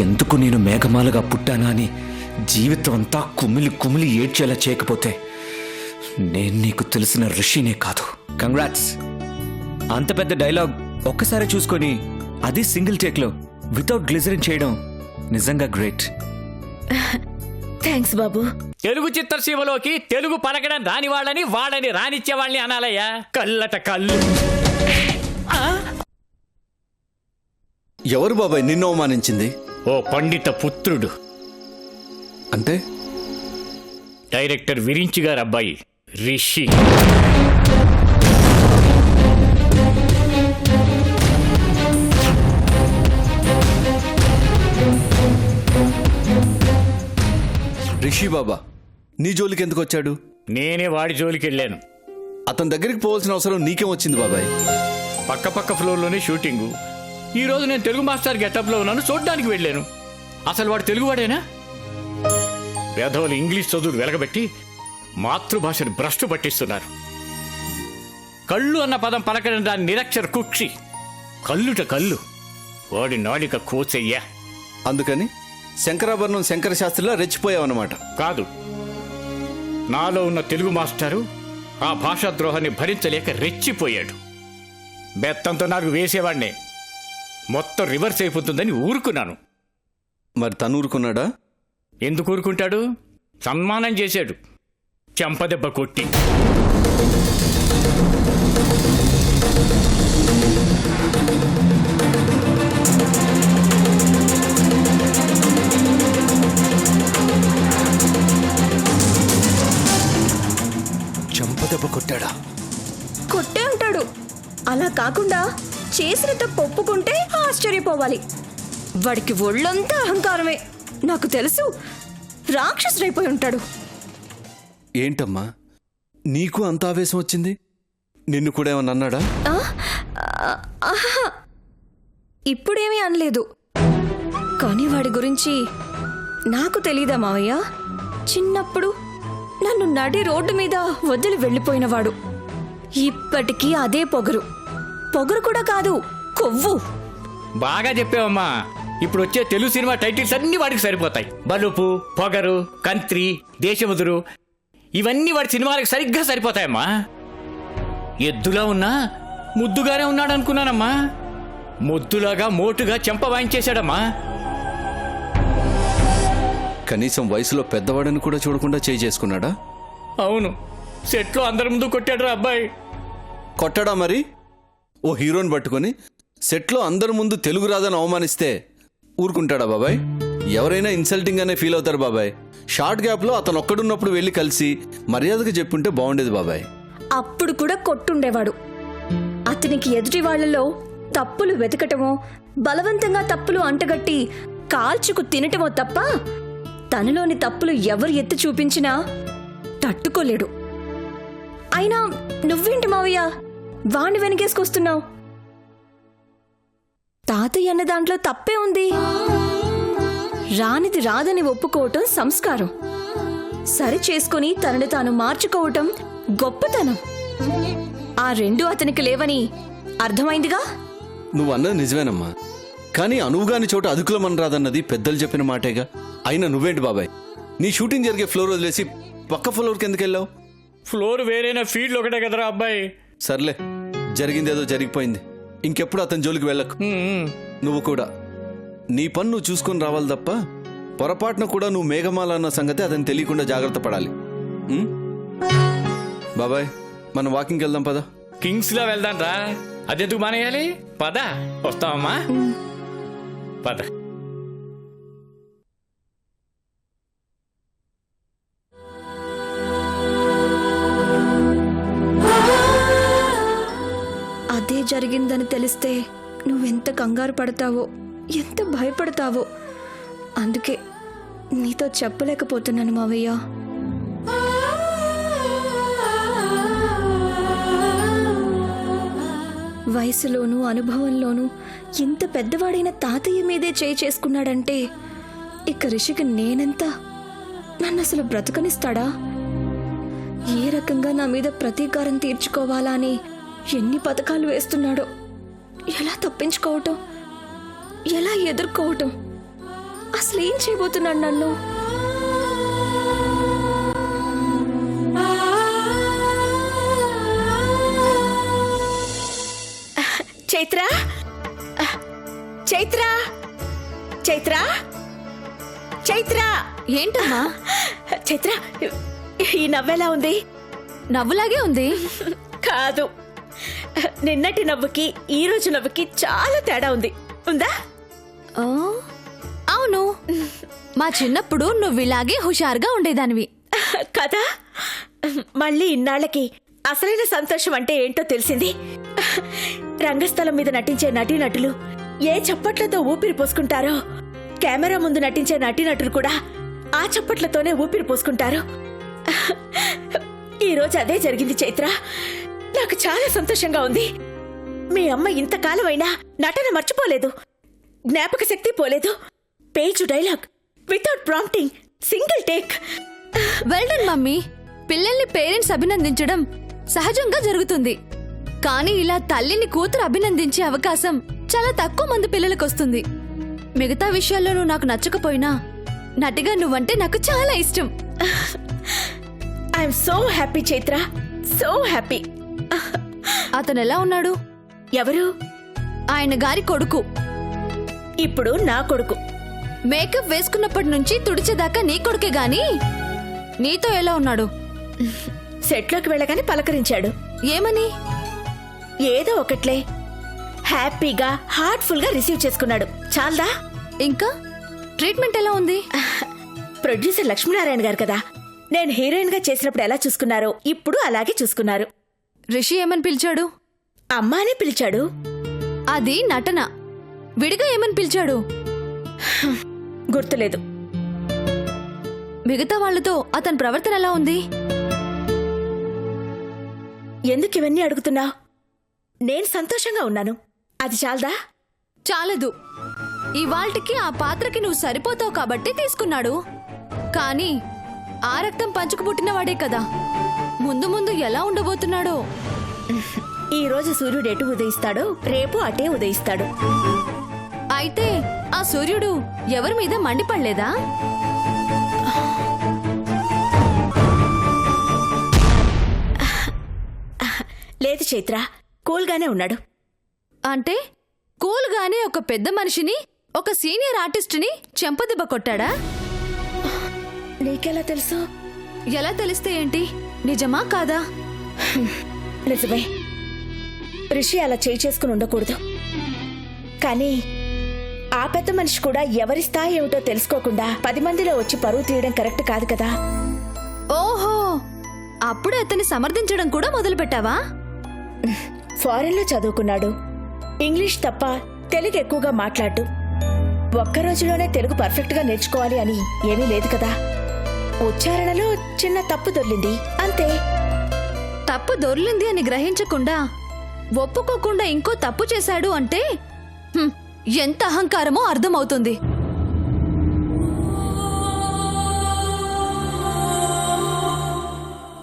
ఎందుకు నేను మేఘమాలగా పుట్టానా అని జీవితం అంతా కుమిలి కుమిలి ఏడ్చేలా చేయకపోతే నేను నీకు తెలిసిన ఋషినే కాదు. కంగ్రాట్స్. అంత పెద్ద డైలాగ్ ఒక్కసారి చూసుకొని అది సింగిల్ టేక్లో వితౌట్ గ్లిజరిన్ చేయడం నిజంగా గ్రేట్. థ్యాంక్స్ బాబు. తెలుగు చిత్రసీమలోకి తెలుగు పలకడం రాని వాళ్ళని రానిచ్చే వాళ్ళని అనాలయ్యా. కళ్ళట కళ్ళు. ఎవరు బాబాయ్ నిన్ను అవమానించింది? ఓ పండిత పుత్రుడు, అంటే డైరెక్టర్ విరించి గారు అబ్బాయి రిషి. రిషి బాబా నీ జోలికి ఎందుకు వచ్చాడు? నేనే వాడి జోలికి వెళ్ళాను. అతని దగ్గరికి పోవాల్సిన అవసరం నీకేం వచ్చింది బాబాయ్? పక్క ఫ్లోర్లోనే షూటింగు. ఈ రోజు నేను తెలుగు మాస్టర్ గెటప్లో ఉన్నాను, చూడ్డానికి వెళ్ళాను. అసలు వాడు తెలుగువాడేనా? వేధవులు ఇంగ్లీష్ చదువులు వెలగబెట్టి మాతృభాషను భ్రష్టు పట్టిస్తున్నారు. కళ్ళు అన్న పదం పలకడం దాని నిరక్షర కుక్షి. కల్లుట కళ్ళు, వాడి నాలిక కోచయ్యా. అందుకని శంకరాభరణం శంకర శాస్త్రిలా రెచ్చిపోయావన్నమాట. కాదు, నాలో ఉన్న తెలుగు మాస్టారు ఆ భాషా ద్రోహాన్ని భరించలేక రెచ్చిపోయాడు. బెత్తంతో నాకు వేసేవాడినే. మొత్తం రివర్స్ అయిపోతుందని ఊరుకున్నాను. మరి తను ఊరుకున్నాడా? ఎందుకు ఊరుకుంటాడు? సన్మానం చేశాడు, చెంపదెబ్బ కొట్టి. చెంపదెబ్బ కొట్టాడా? కొట్టే ఉంటాడు. అలా కాకుండా చేసిన తప్పు ఒప్పుకుంటే ఆశ్చర్యపోవాలి. వాడికి ఒళ్ళంతా అహంకారమే. నాకు తెలుసు, రాక్షసుడైపోయి ఉంటాడు. ఏంటమ్మా నీకు అంత ఆవేశం వచ్చింది? నిన్ను కూడా ఏమన్నా అన్నాడా? ఇప్పుడేమీ అనలేదు, కానీ వాడి గురించి నాకు తెలీదా మావయ్య? చిన్నప్పుడు నన్ను నడి రోడ్డు మీద వదిలి వెళ్ళిపోయినవాడు. ఇప్పటికీ అదే పొగరు కూడా కాదు, కొవ్వు. బాగా చెప్పావమ్మా. ఇప్పుడు వచ్చే తెలుగు సినిమా టైటిల్స్ అన్ని వాడికి సరిపోతాయి. బలుపు, పొగరు, కంత్రి, దేశముదురు, ఇవన్నీ వాడి సినిమాలకు సరిగ్గా సరిపోతాయమ్మా. ఎద్దులా ఉన్నా ముద్దుగానే ఉన్నాడు అనుకున్నానమ్మా. ముద్దులాగా మోటుగా చెంప వాయించేశాడమ్మా. కనీసం వయసులో పెద్దవాడని కూడా చూడకుండా చేయి చేసుకున్నాడా? అవును, సెట్లో అందరి ముందు కొట్టాడు రా అబ్బాయి. కొట్టడా? మరి ఓ హీరోని పట్టుకొని సెట్లో అందరి ముందు తెలుగు రాదని అవమానిస్తే ఊరుకుంటాడా బాబాయ్? ఎవరైనా ఇన్సల్టింగ్ అనే ఫీల్ అవుతారు బాబాయ్. షార్ట్ గ్యాప్ లో అతను ఒక్కడున్నప్పుడు వెళ్ళి కలిసి మర్యాదగా చెప్పుంటే బాగుండేది బాబాయ్. అప్పుడు కూడా కొట్టుండేవాడు. అతనికి ఎదుటి వాళ్లలో తప్పులు వెతకటమో, బలవంతంగా తప్పులు అంటగట్టి కాల్చుకు తినటమో తప్ప తనలోని తప్పులు ఎవరు ఎత్తి చూపించినా తట్టుకోలేడు. అయినా నువ్వేంటి మావయ్య వాణ్ణి వెనకేసుకొస్తున్నావు? తాతయ్య అన్న దాంట్లో తప్పే ఉంది. రానిది రాదని ఒప్పుకోవటం సంస్కారం. సరి చేసుకుని తనని తాను మార్చుకోవటం గొప్పతనం. ఆ రెండు అతనికి లేవని అర్థమైందిగా. నువ్వు అన్నది నిజమేనమ్మా, కానీ అనువుగాని చోట అదుకులమని రాదన్నది పెద్దలు చెప్పిన మాటేగా. అయినా నువ్వేంటి బాబాయ్ నీ షూటింగ్ జరిగే ఫ్లోర్ వదిలేసి పక్క ఫ్లోర్కి ఎందుకు వెళ్ళావు? ఫ్లోర్ వేరేనా, ఫీల్డ్ ఒకటే కదరా అబ్బాయి. సర్లే, జరిగిందేదో జరిగిపోయింది. ఇంకెప్పుడు అతని జోలికి వెళ్ళకు. నువ్వు కూడా నీ పని నువ్వు చూసుకొని రావాలి తప్ప పొరపాటున కూడా నువ్వు మేఘమాల అన్న సంగతి అతను తెలియకుండా జాగ్రత్త పడాలి. బాబాయ్ మనం వాకింగ్కి వెళ్దాం పద. కింగ్స్ లో వెళ్దాం రా. అదెందుకు మానేయాలి? పద, వస్తావమ్మా, పద. అదే జరిగిందని తెలిస్తే నువ్వెంత కంగారు పడతావో, ఎంత భయపడతావో. అందుకే నీతో చెప్పలేకపోతున్నాను మావయ్య. వయసులోనూ అనుభవంలోనూ ఇంత పెద్దవాడైన తాతయ్య మీదే చేయి చేసుకున్నాడంటే ఇక రిషికి నేనెంత? నన్ను అసలు బ్రతకనిస్తాడా? ఏ రకంగా నా మీద ప్రతీకారం తీర్చుకోవాలా అని ఎన్ని పథకాలు వేస్తున్నాడో. ఎలా తప్పించుకోవటం, ఎలా ఎదుర్కోవటం? అసలు ఏం చేయబోతున్నాడు నన్ను? చైత్ర, చైత్ర, చైత్ర, చైత్ర. ఏంటమ్మా? చైత్ర, ఈ నవ్వెలా ఉంది? నవ్వులాగే ఉంది. కాదు, నిన్నటి నవ్వుకి ఈ రోజు నవ్వుకి చాలా తేడా ఉంది. ఉందా? ఆ, అవును, మా చిన్నప్పుడు నువ్వు ఇలాగే హుషారుగా ఉండేదానివి కదా. మళ్ళీ ఇన్నాళ్ళకి అసలైన సంతోషం అంటే ఏంటో తెలిసింది. రంగస్థలం మీద నటించే నటీనటులు ఏ చప్పట్లతో ఊపిరి పోసుకుంటారో, కెమెరా ముందు నటించే నటీనటులు కూడా ఆ చప్పట్లతోనే ఊపిరి పోసుకుంటారు. ఈ రోజు అదే జరిగింది చైత్ర. నాకు చాలా సంతోషంగా ఉంది. మీ అమ్మ ఇంతకాలం అయినా నటన మర్చిపోలేదు, జ్ఞాపక శక్తి పోలేదు. Page dialogue without prompting, single take. Well done mummy. పిల్లల్ని పేరెంట్స్ అభినందించడం సహజంగా జరుగుతుంది, కానీ ఇలా తల్లిని కూతురు అభినందించే అవకాశం చాలా తక్కువ మంది పిల్లలకు వస్తుంది. మిగతా విషయాల్లో నువ్వు నాకు నచ్చకపోయినా నటిగా నువ్వంటే నాకు చాలా ఇష్టం. I'm so happy Chaitra, so happy. అతను ఎలా ఉన్నాడు? ఎవరు? ఆయన గారి కొడుకు. ఇప్పుడు నా కొడుకు. మేకప్ వేసుకున్నప్పటి నుంచి తుడిచేదాకా నీ కొడుకే గాని నీతో ఎలా ఉన్నాడు? సెట్లోకి వెళ్ళగానే పలకరించాడు. ఏమని? ఏదో ఒకట్లే, హ్యాపీగా హార్ట్ఫుల్ గా రిసీవ్ చేసుకున్నాడు. చాలదా? ఇంకా ట్రీట్మెంట్ ఎలా ఉంది? ప్రొడ్యూసర్ లక్ష్మీనారాయణ గారు కదా, నేను హీరోయిన్ గా చేసినప్పుడు ఎలా చూసుకున్నారో ఇప్పుడు అలాగే చూసుకున్నారు. రిషి ఏమని పిలిచాడు? అమ్మానే పిలిచాడు. అది నటన. విడిగా ఏమని పిలిచాడు? గుర్తులేదు. మిగతా వాళ్లతో అతని ప్రవర్తన ఎలా ఉంది? ఎందుకు ఇవన్నీ అడుగుతున్నావు? నేను సంతోషంగా ఉన్నాను, అది చాలదా? చాలదు. ఇవాల్టికి ఆ పాత్రకి నువ్వు సరిపోతావు కాబట్టి తీసుకున్నాడు. కానీ ఆ రక్తం పంచుకు పుట్టినవాడే కదా, ముందు ముందు ఎలా ఉండబోతున్నాడో. ఈ రోజు సూర్యుడు ఎటు ఉదయిస్తాడో రేపు అటే ఉదయిస్తాడు. అయితే ఆ సూర్యుడు ఎవరి మీద మండిపడలేదా? లేదు చైత్ర, కూల్గానే ఉన్నాడు. అంటే కూల్గానే ఒక పెద్ద మనిషిని, ఒక సీనియర్ ఆర్టిస్టుని చెంపదెబ్బ కొట్టాడా? నీకెలా తెలుసు? ఎలా తెలిస్తే ఏంటి, నిజమా కాదా? నిజమే, రిషి అలా చేయి చేసుకుని ఉండకూడదు. కానీ ఆ పెద్ద మనిషి కూడా ఎవరి స్థాయి ఏమిటో తెలుసుకోకుండా 10 మందిలో వచ్చి పరువు తీయడం కరెక్ట్ కాదు కదా. ఓహో, అప్పుడే అతన్ని సమర్థించడం కూడా మొదలుపెట్టావా? ఫారెన్ లో చదువుకున్నాడు, ఇంగ్లీష్ తప్ప తెలుగు ఎక్కువగా మాట్లాడు. ఒక్క రోజులోనే తెలుగు పర్ఫెక్ట్ గా నేర్చుకోవాలి అని ఏమీ లేదు కదా. ఉచ్చారణలో చిన్న తప్పు దొర్లింది, అంతే. తప్పు దొర్లింది అని గ్రహించకుండా, ఒప్పుకోకుండా ఇంకో తప్పు చేశాడు అంటే ఎంత అహంకారమో అర్థమవుతుంది.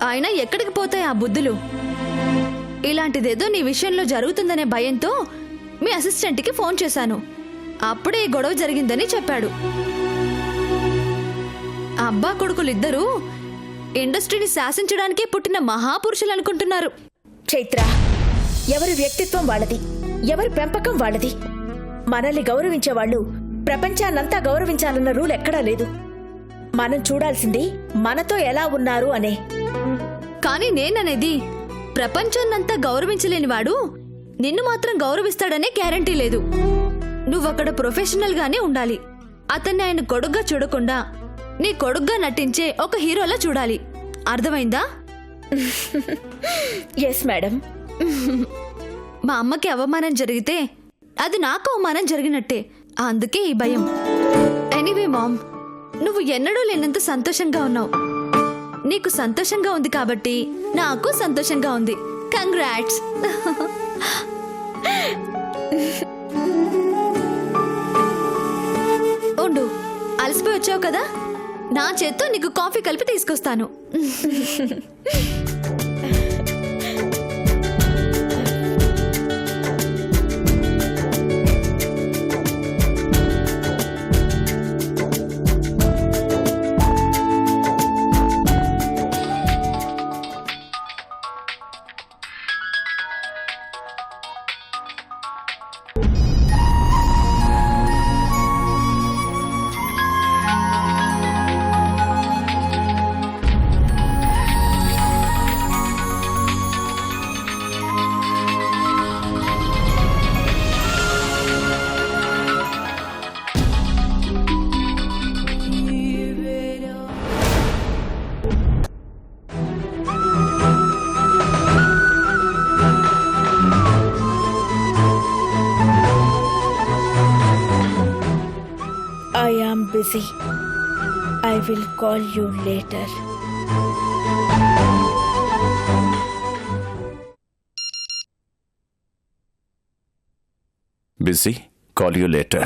అయినా ఎక్కడికి పోతాయి ఆ బుద్ధులు? ఇలాంటిదేదో నీ విషయంలో జరుగుతుందనే భయంతో మీ అసిస్టెంట్కి ఫోన్ చేశాను. అప్పుడే ఈ గొడవ జరిగిందని చెప్పాడు. అబ్బా కొడుకులిద్దరూ ఇండస్ట్రీని శాసించడానికే పుట్టిన మహాపురుషులు అనుకుంటున్నారు. చైత్ర, ఎవరి వ్యక్తిత్వం వాళ్ళది, ఎవరి పెంపకం వాళ్ళది. మనల్ని గౌరవించే వాళ్ళు ప్రపంచాన్నంతా గౌరవించాలన్న రూల్ ఎక్కడా లేదు. మనం చూడాల్సింది మనతో ఎలా ఉన్నారు అనే. కానీ నేననేది, ప్రపంచాన్నంతా గౌరవించలేనివాడు నిన్ను మాత్రం గౌరవిస్తాడనే గ్యారంటీ లేదు. నువ్వక్కడ ప్రొఫెషనల్ గానే ఉండాలి. అతన్ని ఆయన కొడుగ్గా చూడకుండా నీ కొడుగ్గా నటించే ఒక హీరోలా చూడాలి. అర్థమైందా? Yes madam. మా అమ్మకి అవమానం జరిగితే అది నాకు అవమానం జరిగినట్టే. అందుకే ఈ భయం. ఎనీవే మామ్, నువ్వు ఎన్నడూ లేనంత సంతోషంగా ఉన్నావు. నీకు సంతోషంగా ఉంది కాబట్టి నాకు సంతోషంగా ఉంది. కంగ్రాట్స్. ఉండు, అలసిపోయి వచ్చావు కదా, నా చేత్తో నీకు కాఫీ కలిపి తీసుకొస్తాను. busy. I will call you later. Busy. Call you later.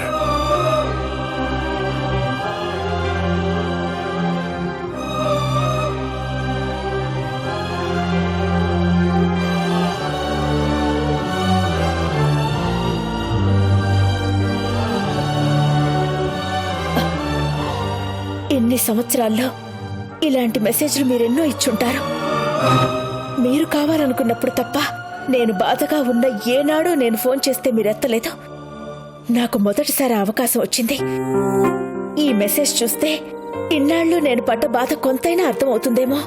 ఇన్ని సంవత్సరాల్లో ఇలాంటి మెసేజ్లు మీరెన్నో ఇచ్చుంటారు. మీరు కావాలనుకున్నప్పుడు తప్ప నేను బాధగా ఉన్న ఏనాడో నేను ఫోన్ చేస్తే మీరు ఎత్తలేదు. నాకు మొదటిసారి అవకాశం వచ్చింది. ఈ మెసేజ్ చూస్తే ఇన్నాళ్ళు నేను పడ్డ బాధ కొంతైనా అర్థమవుతుందేమో.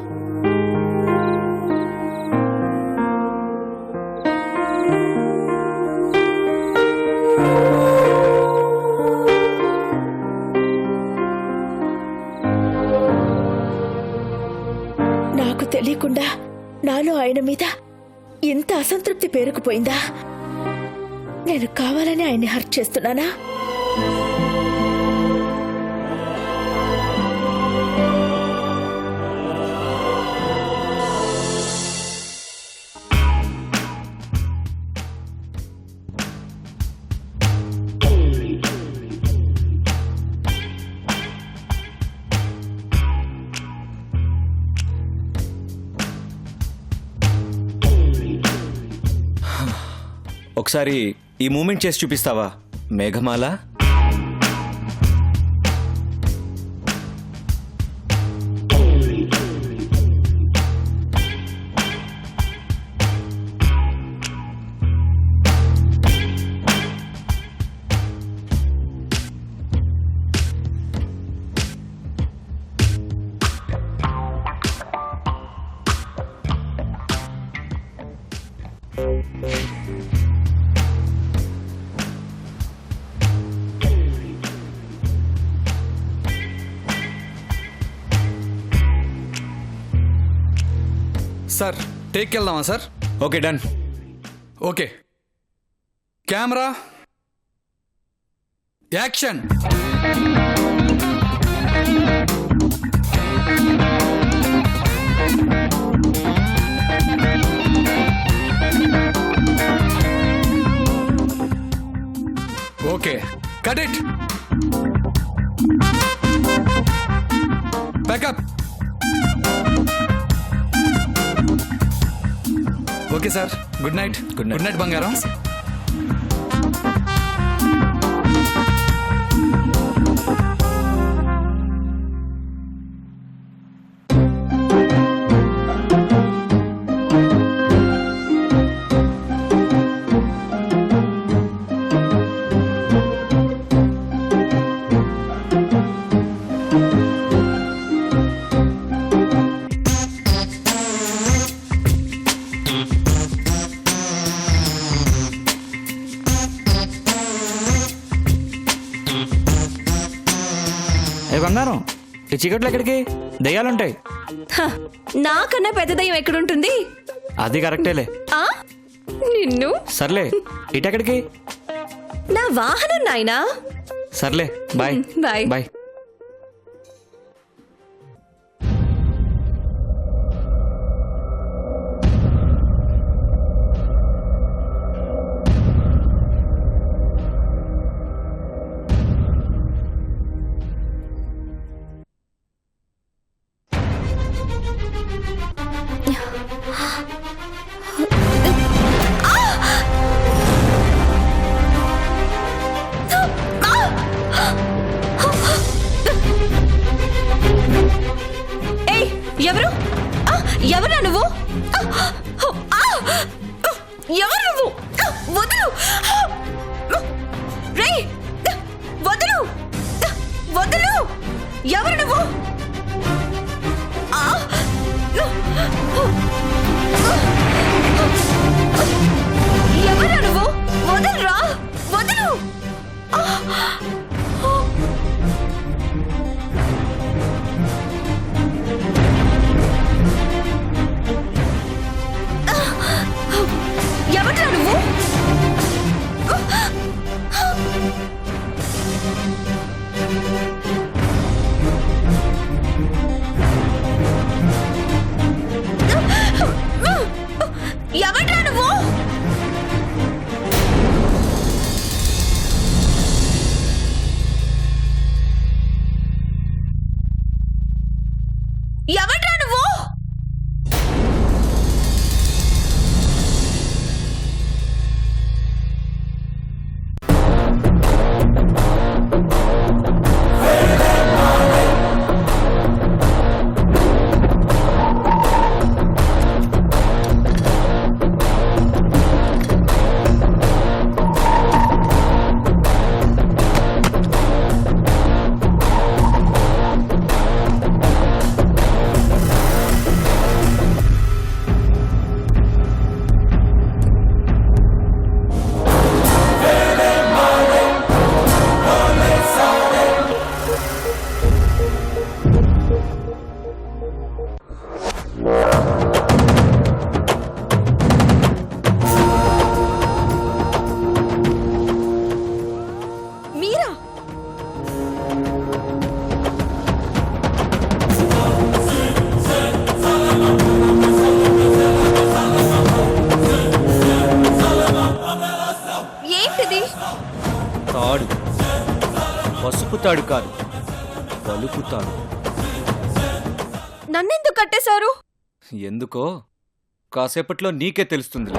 నాకు తెలియకుండా నాలో ఆయన మీద ఇంత అసంతృప్తి పేరుకుపోయిందా? నేను కావాలని ఆయన్ని హర్ట్ చేస్తున్నానా? ఒకసారి ఈ మూమెంట్ చేసి చూపిస్తావా మేఘమాల? సార్ టేక్ వెళ్దామా sir? Okay done. Okay camera action. Okay cut it. Backup. Okay sir, good night. Good night. Good night బంగారం. ఏ బంగారం, ఈ చీకట్లో ఎక్కడికి? దయ్యాలుంటాయి. హ, నాకన్నా పెద్ద దయ్యం ఎక్కడుంటుంది? అది కరెక్టేలే. ఆ నిన్ను సర్లే, ఇటెక్కడికి? నా వాహనం నాయనా. సర్లే, బాయ్. బాయ్. బాయ్. ఏయ్, ఎవరు? ఎవరా నువ్వు? ఎవరు నువ్వు? వదలు రే, వదలు వదలు. ఎవరు నువ్వు? ఎవరా నువ్వు? వదలురా, వదలు. ఎవరా నువ్వు? తాడు పసుపు తాడు కాదు, పలుపు తాడు. నన్నెందుకు కట్టేశారు? ఎందుకో కాసేపట్లో నీకే తెలుస్తుంది.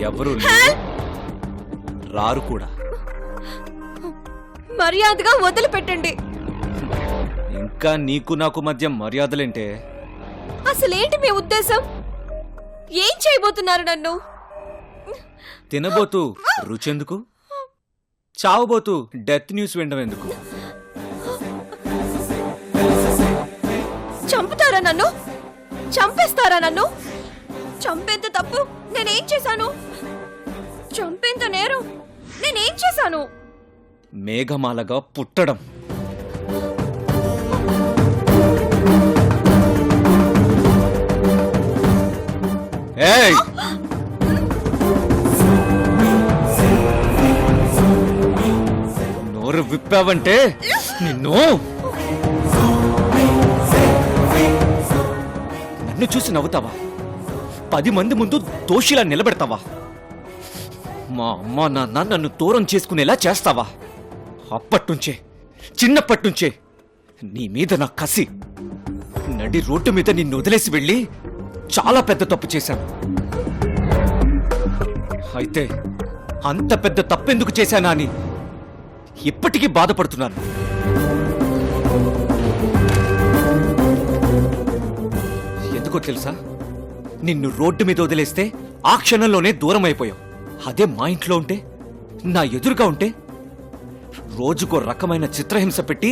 ఎవరు లేరు, రారు కూడా. మర్యాదగా వదిలిపెట్టండి. ఇంకా నీకు నాకు మధ్య మర్యాదలేంటే? అసలేంటి మీ ఉద్దేశం? ఏం చేయబోతున్నారు నన్ను? తినబోతూ రుచెందుకు, చావబోతూ డెత్ న్యూస్ వినడం ఎందుకు? చంపుతారా నన్ను? చంపేస్తారా నన్ను? చంపేంత తప్పు నేనేం చేశాను? చంపేంత నేరం నేనేం చేశాను? మేఘమాలగా పుట్టడం. ఏయ్! నోరు విప్పావంటే నిన్ను నన్ను చూసి నవ్వుతావా? 10 మంది ముందు దోషిలా నిలబెడతావా? మా అమ్మ నాన్న నన్ను దూరం చేసుకునేలా చేస్తావా? అప్పట్నుంచే, చిన్నప్పట్నుంచే నీ మీద నా కసి. నడి రోడ్డు మీద నిన్ను వదిలేసి వెళ్ళి చాలా పెద్ద తప్పు చేశాను. అయితే అంత పెద్ద తప్పెందుకు చేశానా అని ఇప్పటికీ బాధపడుతున్నాను. ఎందుకో తెలుసా? నిన్ను రోడ్డు మీద వదిలేస్తే ఆ క్షణంలోనే దూరం అయిపోయావు. అదే మా ఇంట్లో ఉంటే, నా ఎదురుగా ఉంటే రోజుకో రకమైన చిత్రహింస పెట్టి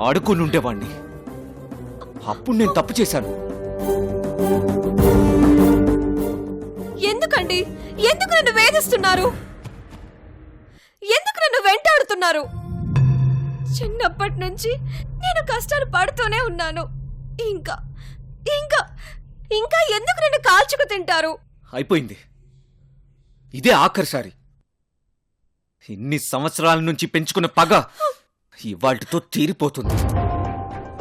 ఆడుకుని ఉండేవాణ్ణి. అప్పుడు నేను తప్పు చేశాను. ఎందుకండి? ఎందుకు నన్ను వేధిస్తున్నారు? ఎందుకు నన్ను వెంటాడుతున్నారు? చిన్నప్పటి నుంచి నేను కష్టాలు పడుతూనే ఉన్నాను. ఇంకా ఇంకా ఇంకా ఎందుకు నన్ను కాల్చుకు తింటారు? అయిపోయింది. ఇదే ఆఖరిసారి. ఇన్ని సంవత్సరాల నుంచి పెంచుకున్న పగ ఇవాళ్టితో తీరిపోతుంది.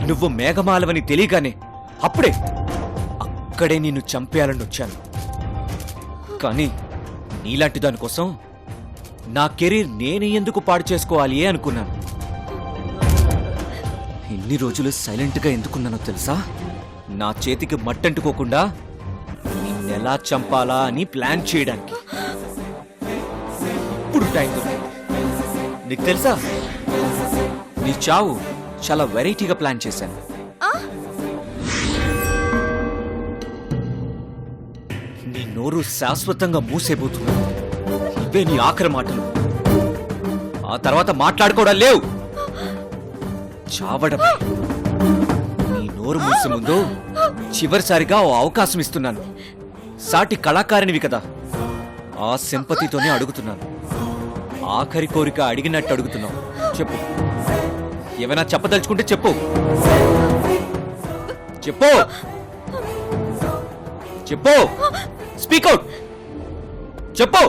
నువ్వు మేఘమాలవని తెలియగానే అక్కడే నిన్ను చంపేయాలని వచ్చాను. కానీ నీలాంటి దానికోసం నా కెరీర్ నేను ఎందుకు పాడు చేసుకోవాలి అనుకున్నాను. ఇన్ని రోజులు సైలెంట్గా ఎందుకున్నానో తెలుసా? నా చేతికి మట్టంటుకోకుండా నిన్నెలా చంపాలా అని ప్లాన్ చేయడానికి. ఇప్పుడు టైం దొరికింది. నీకు తెలుసా, నీ చావు చాలా వెరైటీగా ప్లాన్ చేశాను. నీ నోరు శాశ్వతంగా మూసేబోతున్నాను. ఇవే నీ ఆఖరి మాటలు. ఆ తర్వాత మాట్లాడుకోవడం లేవు, చావడమే. నీ నోరు మూసే ముందు చివరిసారిగా ఓ అవకాశం ఇస్తున్నాను. సాటి కళాకారినివి కదా, ఆ సింపతితోనే అడుగుతున్నాను. ఆఖరి కోరిక అడిగినట్టు అడుగుతున్నావు. చెప్పు, ఏమైనా చెప్పదలుచుకుంటే చెప్పు. చెప్పు చెప్పు, స్పీక్ అవుట్. చెప్పు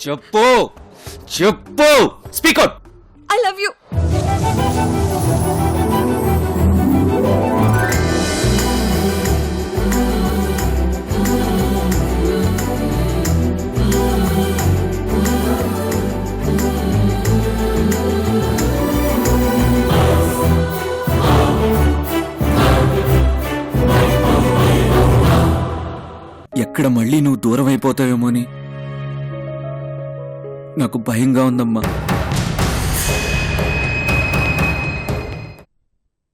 చెప్పు చెప్పు, speak out. I love you. ఎక్కడ మళ్ళీ నువ్వు దూరం అయిపోతావేమో అని నాకు భయంగా ఉందమ్మా.